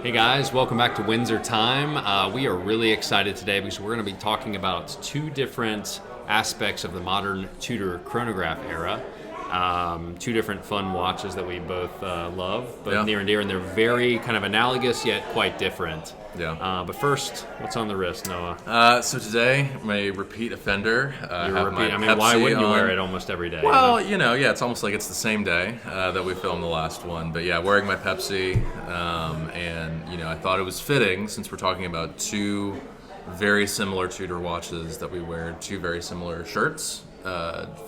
Hey guys, welcome back to Windsor Time. We are really excited today because we're going to be talking about two different aspects of the modern Tudor chronograph era. Two different fun watches that we both love, both near and dear, and they're very kind of analogous yet quite different. Yeah. But first, what's on the wrist, Noah? So today, I'm a repeat offender. I mean, why wouldn't you wear it almost every day? Well, it's almost like it's the same day that we filmed the last one. But yeah, wearing my Pepsi, and I thought it was fitting since we're talking about two very similar Tudor watches that we wear two very similar shirts.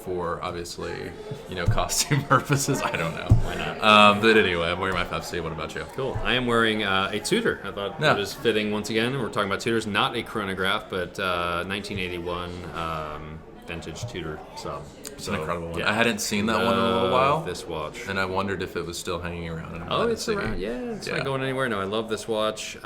For obviously, costume purposes. I don't know. Why not? But anyway, I'm wearing my Pepsi. What about you? Cool. I am wearing a Tudor. I thought it was fitting once again. We're talking about Tudors, not a chronograph, but 1981 vintage Tudor sub. It's an incredible one. I hadn't seen that one in a little while. This watch. And I wondered if it was still hanging around. It's around. Yeah, it's not going anywhere. No, I love this watch.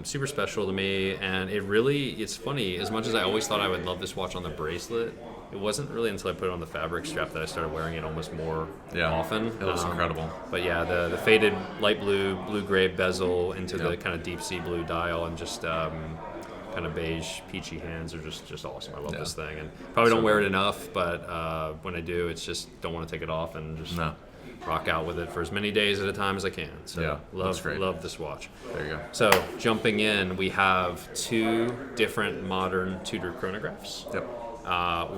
Super special to me. And it's funny, as much as I always thought I would love this watch on the bracelet, it wasn't really until I put it on the fabric strap that I started wearing it almost more often. It looks incredible. But yeah, the faded light blue-gray bezel into the kind of deep sea blue dial and just kind of beige, peachy hands are just awesome. I love this thing. And probably don't wear it enough, but when I do, it's just don't want to take it off and just rock out with it for as many days at a time as I can. So love this watch. There you go. So jumping in, we have two different modern Tudor chronographs. Yep.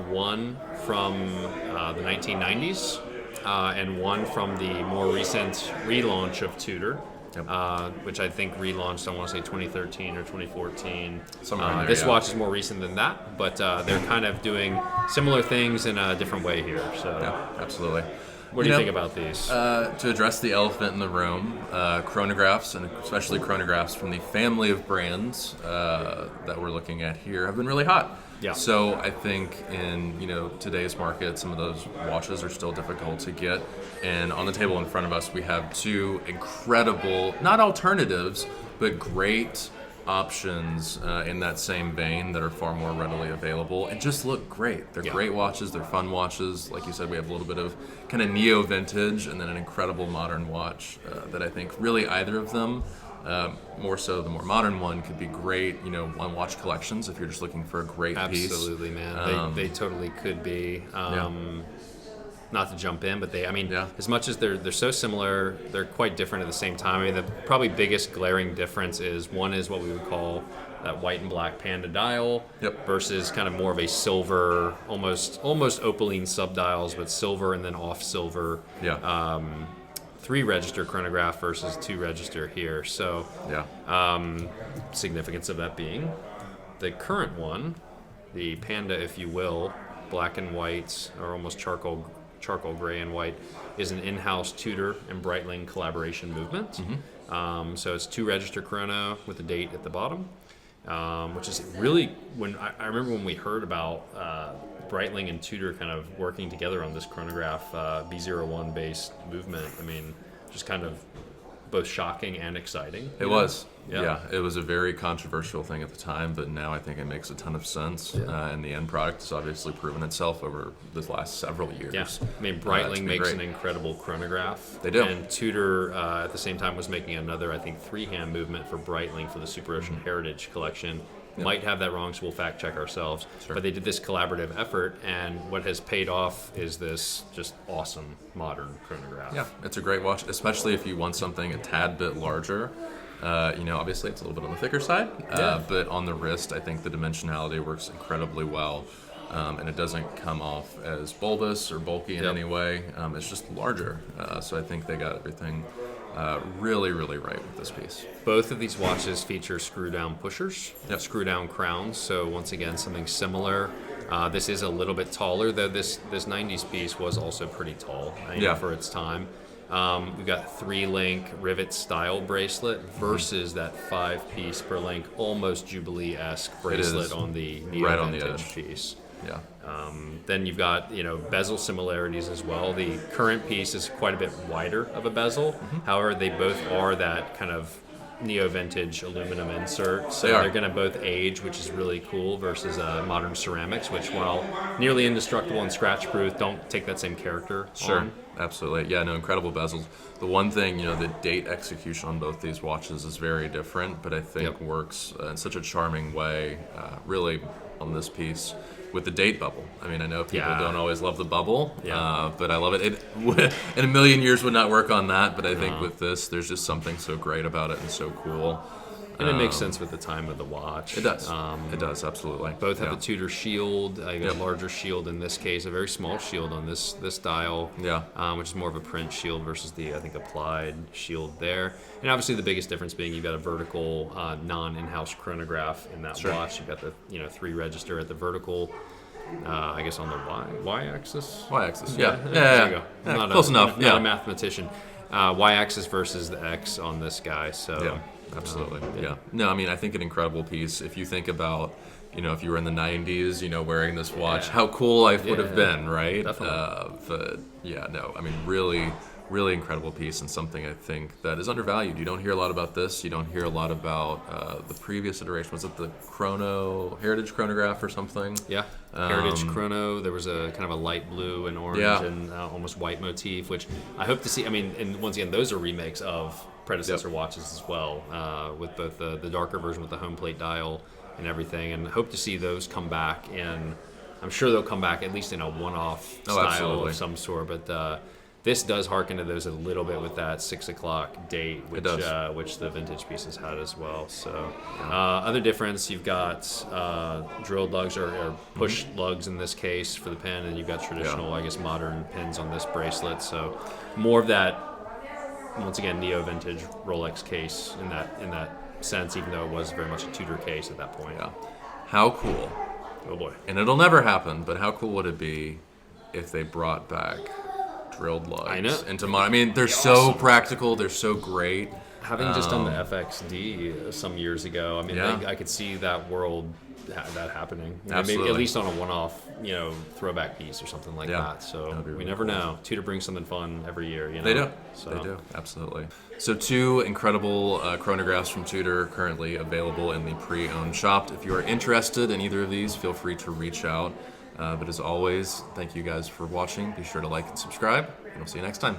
One from the 1990s and one from the more recent relaunch of Tudor, which I think relaunched, I want to say 2013 or 2014. This watch is more recent than that, but they're kind of doing similar things in a different way here. So, absolutely. What do you think about these? To address the elephant in the room, chronographs, and especially chronographs from the family of brands that we're looking at here, have been really hot. Yeah. So I think in today's market, some of those watches are still difficult to get. And on the table in front of us, we have two incredible, not alternatives, but great options in that same vein that are far more readily available and just look great. They're great watches. They're fun watches. Like you said, we have a little bit of kind of neo vintage and then an incredible modern watch that I think really either of them, more so the more modern one, could be great, on watch collections if you're just looking for a great piece. Absolutely, man. They totally could be. Not to jump in, but as much as they're so similar, they're quite different at the same time. I mean, the probably biggest glaring difference is one is what we would call that white and black panda dial versus kind of more of a silver, almost opaline subdials, but silver and then off silver. 3-register chronograph versus 2-register here. So, significance of that being the current one, the Panda, if you will, black and white, or almost charcoal gray and white, is an in-house Tudor and Breitling collaboration movement. Mm-hmm. So it's 2-register chrono with a date at the bottom, which is really, when I remember when we heard about Breitling and Tudor kind of working together on this chronograph B01 based movement. I mean, just kind of both shocking and exciting. It was. Yeah, it was a very controversial thing at the time, but now I think it makes a ton of sense. And the end product has obviously proven itself over the last several years. Yeah, I mean, Breitling makes an incredible chronograph. They do. And Tudor, at the same time, was making another, I think, 3-hand movement for Breitling for the Super Ocean Heritage Collection. Might have that wrong, so we'll fact check ourselves. Sure. But they did this collaborative effort, and what has paid off is this just awesome modern chronograph. Yeah, it's a great watch, especially if you want something a tad bit larger. Obviously it's a little bit on the thicker side, but on the wrist, I think the dimensionality works incredibly well, and it doesn't come off as bulbous or bulky in any way. It's just larger, so I think they got everything really, really right with this piece. Both of these watches feature screw-down pushers, screw-down crowns, so once again, something similar. This is a little bit taller, though this 90s piece was also pretty tall for its time. We've got 3-link rivet style bracelet versus that 5-piece per link, almost Jubilee-esque bracelet on the neo-vintage piece. Yeah. Then you've got bezel similarities as well. The current piece is quite a bit wider of a bezel. However, they both are that kind of neo-vintage aluminum insert, so They are. they're going to both age, which is really cool, versus modern ceramics, which, while nearly indestructible and scratch-proof, don't take that same character on. Absolutely. Yeah, no, incredible bezels. The one thing, the date execution on both these watches is very different, but I think works in such a charming way, really, on this piece with the date bubble. I mean, I know people don't always love the bubble, but I love it. It in a million years would not work on that, but I think with this, there's just something so great about it and so cool. And it makes sense with the time of the watch. It does. It does, absolutely. Both have the Tudor shield, a larger shield in this case, a very small shield on this dial, which is more of a print shield versus the, I think, applied shield there. And obviously the biggest difference being you've got a vertical, non-in-house chronograph in that watch. You've got the 3-register at the vertical, I guess on the y-axis. Y-axis, There you go. I'm not close enough. Not a mathematician. Y-axis versus the X on this guy, so... Yeah. Absolutely. No, I mean, I think an incredible piece. If you think about, if you were in the 90s, wearing this watch, how cool life would have been, right? Definitely. But I mean, really, really incredible piece, and something I think that is undervalued. You don't hear a lot about this. You don't hear a lot about the previous iteration. Was it the Heritage Chronograph or something? Yeah. Heritage Chrono. There was a kind of a light blue and orange and almost white motif, which I hope to see. I mean, and once again, those are remakes of predecessor watches as well, with both the darker version with the home plate dial and everything, and hope to see those come back in. I'm sure they'll come back at least in a one-off style of some sort, but this does harken to those a little bit with that 6 o'clock date, which the vintage pieces had as well. So other difference, you've got drilled lugs or push lugs in this case for the pin, and you've got traditional, I guess, modern pins on this bracelet. So more of that, once again, neo-vintage Rolex case in that sense, even though it was very much a Tudor case at that point. Yeah. How cool. Oh boy. And it'll never happen, but how cool would it be if they brought back drilled lugs? I know. I mean, they're so practical, they're so great. Having just done the FXD some years ago, I mean, I could see that world that happening. Maybe at least on a one-off, throwback piece or something like that. So we never know. Tudor brings something fun every year. They do. They do. Absolutely. So 2 incredible chronographs from Tudor currently available in the pre-owned shop. If you are interested in either of these, feel free to reach out. But as always, thank you guys for watching. Be sure to like and subscribe, and we'll see you next time.